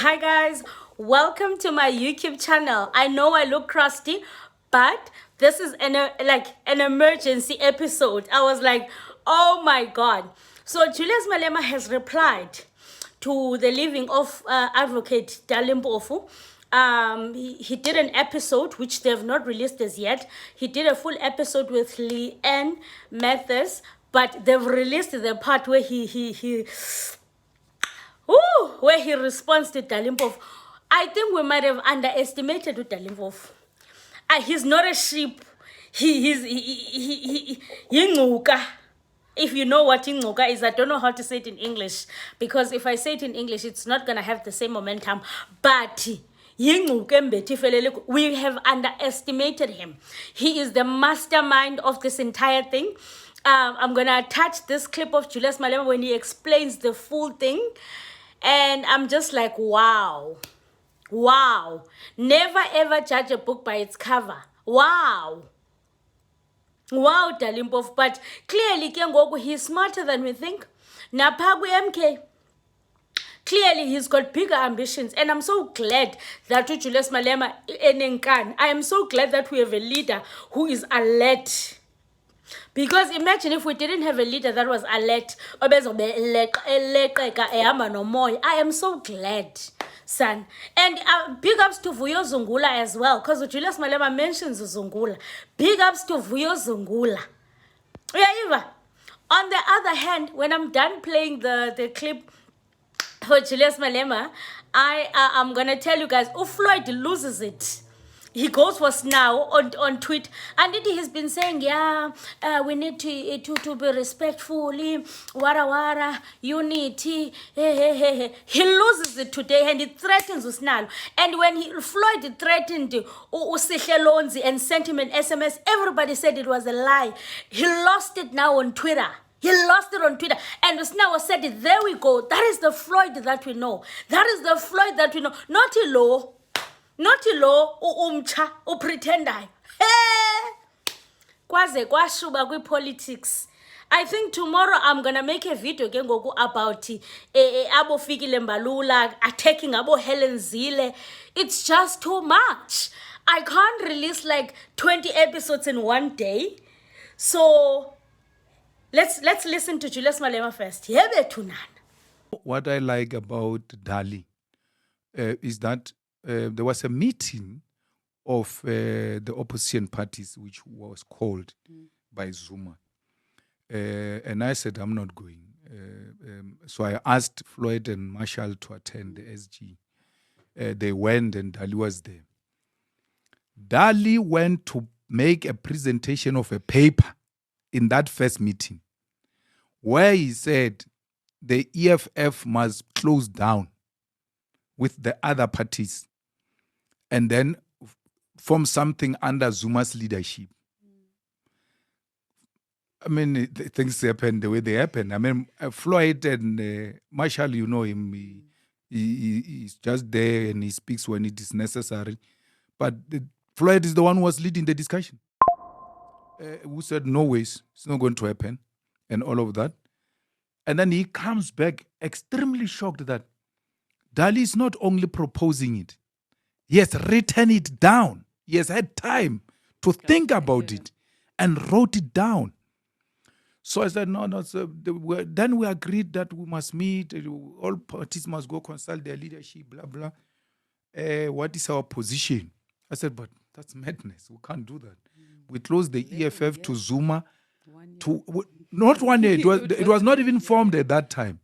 Hi guys, welcome to my YouTube channel. I know I look crusty, but this is an emergency episode. I was like, oh my god. So Julius Malema has replied to the leaving of advocate Dali Mpofu. He did an episode which they have not released as yet. He did a full episode with Leanne Mathers, but they've released the part where where he responds to Dali Mpofu. I think we might have underestimated Dali Mpofu. He's not a sheep. He's yingcuka. If you know what ingcuka is, I don't know how to say it in English, because if I say it in English, it's not gonna have the same momentum. But we have underestimated him. He is the mastermind of this entire thing. I'm gonna attach this clip of Julius Malema when he explains the full thing. And I'm just like, wow. Wow. Never ever judge a book by its cover. Wow. Wow, Dali Mpofu. But clearly, he's smarter than we think. Napagu MK. Clearly, he's got bigger ambitions. And I'm so glad that Julius Malema Enenkan. I am so glad that we have a leader who is alert. Because imagine if we didn't have a leader that was alert. I am so glad, son. And big ups to Vuyo Zungula as well. Because Julius Malema mentions Zungula. Big ups to Vuyo Zungula. Yeah, Eva. On the other hand, when I'm done playing the clip for Julius Malema, I'm going to tell you guys, Floyd loses it. He goes for now on tweet, and he's been saying, yeah, we need to be respectfully, wara unity. He loses it today, and he threatens us now. And when Floyd threatened Usihle and sent him an SMS, everybody said it was a lie. He lost it now on Twitter. He lost it on Twitter. And Usnawa said it. There we go. That is the Floyd that we know. That is the Floyd that we know. Not Ilo. Not ilo umcha upretendai. Hey! Kwaze kwashuba kwi politics. I think tomorrow I'm gonna make a video about Abo Fikile Mbalula attacking Abo Helen Zille. It's just too much. I can't release like 20 episodes in one day. So let's listen to Julius Malema first. What I like about Dali is that there was a meeting of the opposition parties which was called by Zuma. And I said, I'm not going. So I asked Floyd and Marshall to attend the SG. They went and Dali was there. Dali went to make a presentation of a paper in that first meeting where he said the EFF must close down with the other parties and then form something under Zuma's leadership. I mean, things happen the way they happen. I mean, Floyd and Marshall, you know him, he's just there and he speaks when it is necessary. But Floyd is the one who was leading the discussion. Who said, no ways, it's not going to happen, and all of that. And then he comes back extremely shocked that Dali is not only proposing it, he has written it down. He has had time to think about it and wrote it down. So I said, no. So then we agreed that we must meet, all parties must go consult their leadership, blah, blah. What is our position? I said, but that's madness. We can't do that. We closed the EFF to Zuma. Not 1 year. It was not even formed at that time.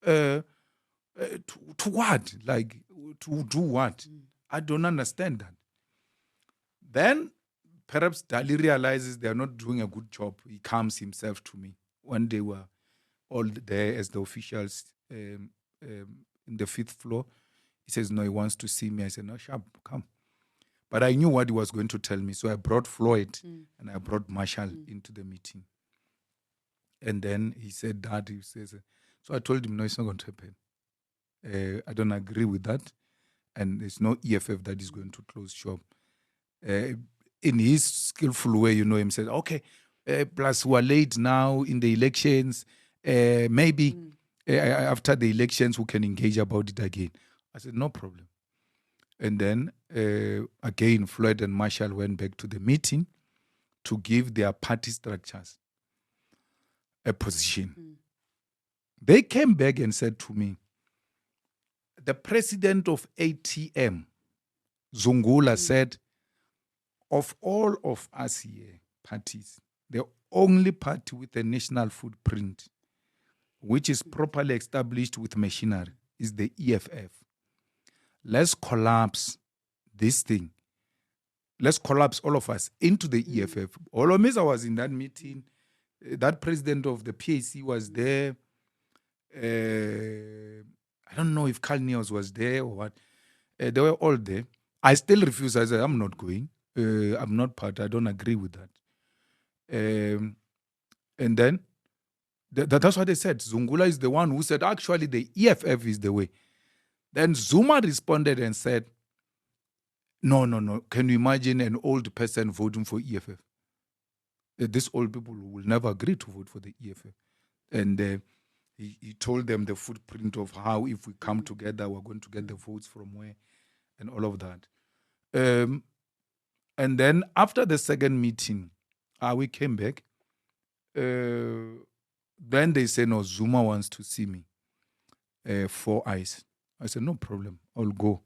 To what? Like, to do what? I don't understand that. Then, perhaps Dali realizes they're not doing a good job. He comes himself to me. One day we were all there as the officials in the 5th floor. He says, no, he wants to see me. I said, no, sharp, come. But I knew what he was going to tell me. So I brought Floyd and I brought Marshall into the meeting. And then he said that. He says, so I told him, no, it's not going to happen. I don't agree with that. And there's no EFF that is going to close shop. In his skillful way, you know, him said, okay, plus we are late now in the elections. Maybe after the elections, we can engage about it again. I said, no problem. And then again, Floyd and Marshall went back to the meeting to give their party structures a position. They came back and said to me, the president of ATM, Zungula, said, of all of us here, parties, the only party with a national footprint, which is properly established with machinery, is the EFF. Let's collapse this thing. Let's collapse all of us into the EFF. Olomisa was in that meeting. That president of the PAC was there. I don't know if Carl Neos was there or what. They were all there. I still refuse. I said, I'm not going. I'm not part. I don't agree with that. And then that's what they said. Zungula is the one who said, actually, the EFF is the way. Then Zuma responded and said, no. Can you imagine an old person voting for EFF? These old people will never agree to vote for the EFF. And he told them the footprint of how, if we come together, we're going to get the votes from where and all of that. And then after the second meeting, we came back. Then they said, no, Zuma wants to see me. 4 eyes. I said, no problem, I'll go.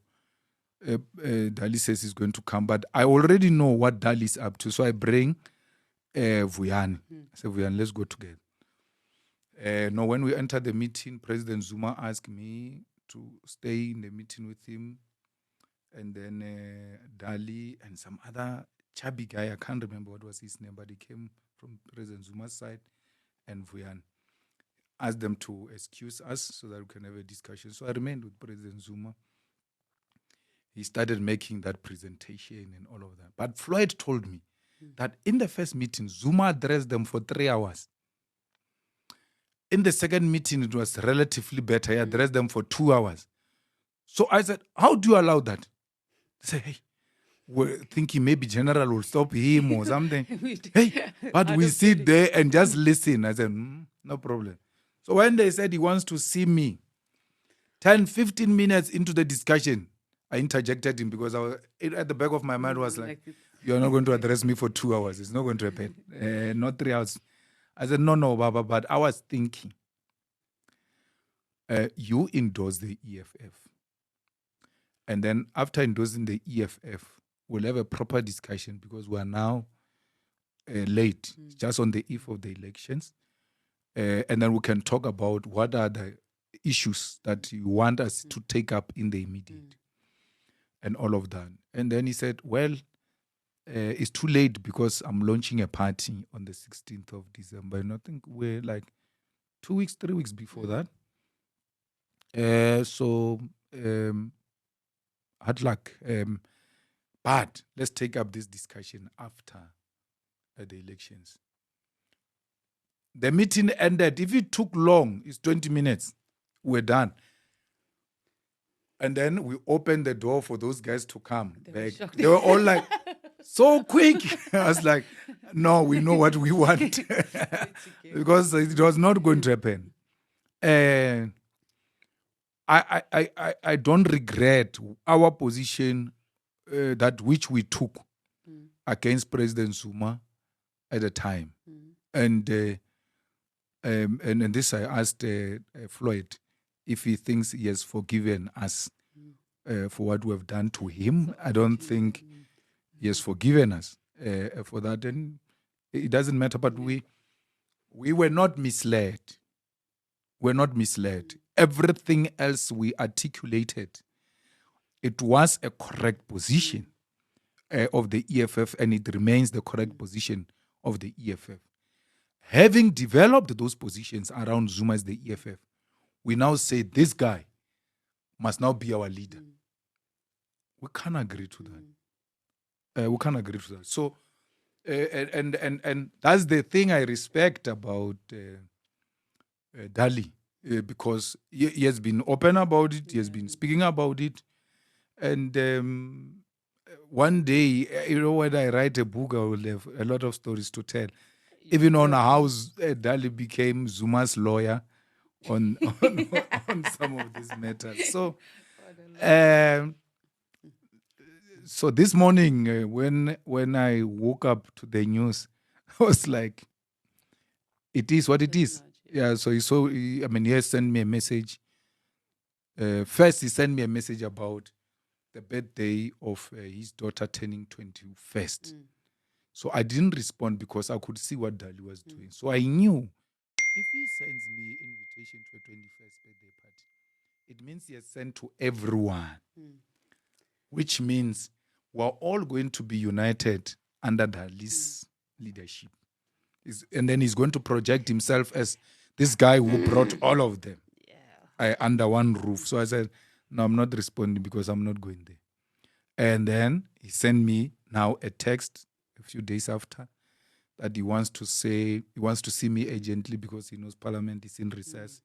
Dali says he's going to come, but I already know what Dali is up to. So I bring Vuyani. I said, Vuyani, let's go together. No, when we entered the meeting, President Zuma asked me to stay in the meeting with him. And then Dali and some other chubby guy, I can't remember what was his name, but he came from President Zuma's side, and Vuyani asked them to excuse us so that we can have a discussion. So I remained with President Zuma. He started making that presentation and all of that. But Floyd told me that in the first meeting, Zuma addressed them for 3 hours. In the second meeting, it was relatively better. He addressed them for 2 hours. So I said, how do you allow that? They said, hey, we're thinking maybe General will stop him or something. Hey, but we sit there and just listen. I said, no problem. So when they said he wants to see me, 10, 15 minutes into the discussion, I interjected him because at the back of my mind was like, you're not going to address me for 2 hours. It's not going to happen. Not 3 hours. I said, no, Baba, but I was thinking, you endorse the EFF. And then after endorsing the EFF, we'll have a proper discussion because we are now late, just on the eve of the elections. And then we can talk about what are the issues that you want us to take up in the immediate and all of that. And then he said, well, it's too late because I'm launching a party on the 16th of December. And I think we're like 2 weeks, 3 weeks before that. Hard luck. But let's take up this discussion after the elections. The meeting ended. If it took long, it's 20 minutes. We're done. And then we opened the door for those guys to come back. They were all like, so quick. I was like, no, we know what we want. Because it was not going to happen. And I don't regret our position that which we took against President Zuma at the time. And this I asked Floyd if he thinks he has forgiven us for what we have done to him. I don't think he has forgiven us for that. And it doesn't matter, but we were not misled. We're not misled. Everything else we articulated, it was a correct position of the EFF, and it remains the correct position of the EFF. Having developed those positions around Zuma as the EFF, we now say this guy must now be our leader. We can't agree to that. We can't agree to that. So, and that's the thing I respect about Dali, because he has been open about it. He has been speaking about it. And one day, when I write a book, I will have a lot of stories to tell. Even on how Dali became Zuma's lawyer on some of these matters. So So this morning, when I woke up to the news, I was like, it is what it is. Yeah, so he has sent me a message. First, he sent me a message about the birthday of his daughter turning 21st. So I didn't respond because I could see what Dali was doing. So I knew if he sends me invitation to a 21st birthday party, it means he has sent to everyone, which means we're all going to be united under Dali's leadership. And then he's going to project himself as this guy who brought all of them under one roof. So I said, no, I'm not responding because I'm not going there. And then he sent me now a text a few days after that he wants to see me urgently because he knows Parliament is in recess.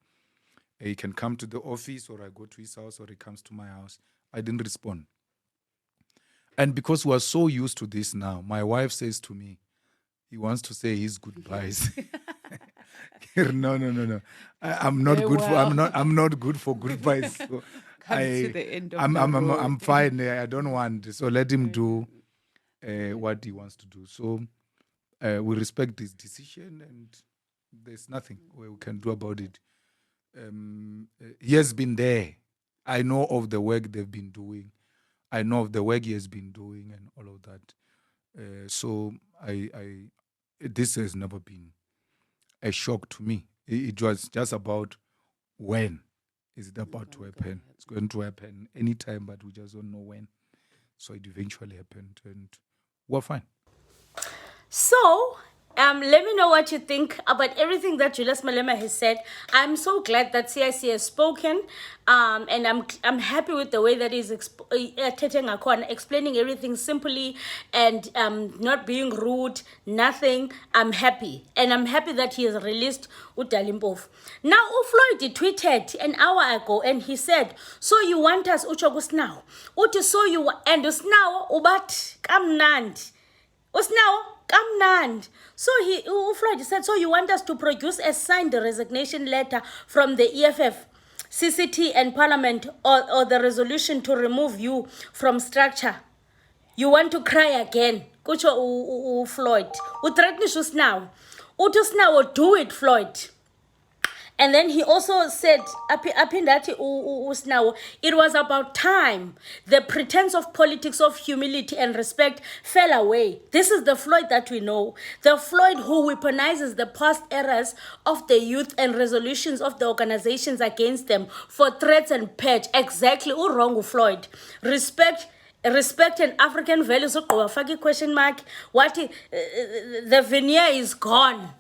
He can come to the office, or I go to his house, or he comes to my house. I didn't respond. And because we are so used to this now, my wife says to me, he wants to say his goodbyes. No. I'm not good for. I'm not good for goodbyes. So To the end of I'm fine. I don't want. So let him do what he wants to do. So we respect his decision, and there's nothing we can do about it. He has been there. I know of the work they've been doing. I know of the work he has been doing and all of that. So this has never been a shock to me. It was just about when is it about to happen. It's going to happen anytime, but we just don't know when. So it eventually happened, and we're fine. So, let me know what you think about everything that Julius Malema has said. I'm so glad that CIC has spoken, and I'm happy with the way that he's explaining everything simply and not being rude, nothing. I'm happy, and I'm happy that he has released Dali Mpofu. Now, Floyd tweeted an hour ago, and he said, "So you want us uchogus now? So you and us now ubat kamnand us now." Kamnand. So Floyd said, so you want us to produce a signed resignation letter from the EFF, CCT and Parliament, or the resolution to remove you from structure? You want to cry again? Kucho Floyd. Threatenish us now. Utus now do it, Floyd. And then he also said, it was about time. The pretense of politics of humility and respect fell away. This is the Floyd that we know. The Floyd who weaponizes the past errors of the youth and resolutions of the organizations against them for threats and purge. Exactly. Wrong, Floyd. Respect and African values. Question mark. What? The veneer is gone.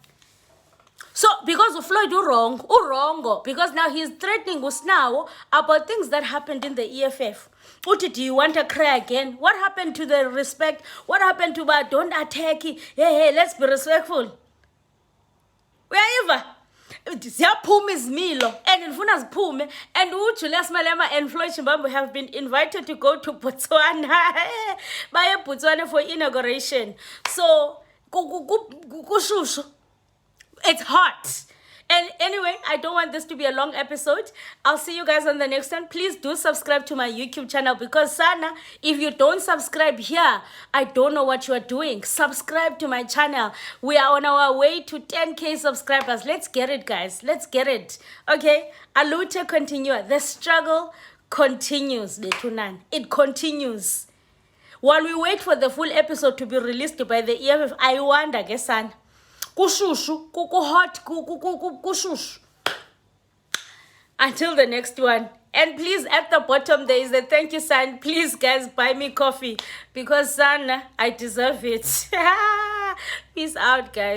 So, because of Floyd, wrong, because now he's threatening us now about things that happened in the EFF. Do you want to cry again? What happened to the respect? What happened to don't attack? Hey, let's be respectful. Wherever. Ziyaphuma izimilo and ndifuna ziphume, and Julius Malema and Floyd Shivambu have been invited to go to Botswana. Baye Botswana for inauguration. So, kushushu. It's hot. And anyway, I don't want this to be a long episode. I'll see you guys on the next one. Please do subscribe to my YouTube channel, because Sana, if you don't subscribe here, I don't know what you are doing. Subscribe to my channel. We are on our way to 10K subscribers. Let's get it, guys. Let's get it. Okay? Alute continue. The struggle continues. It continues. While we wait for the full episode to be released by the EFF, I wonder, guess, Sana. Kushushu, hot, kushushu. Until the next one. And please, at the bottom, there is a thank you sign. Please, guys, buy me coffee, because, Sana, I deserve it. Peace out, guys.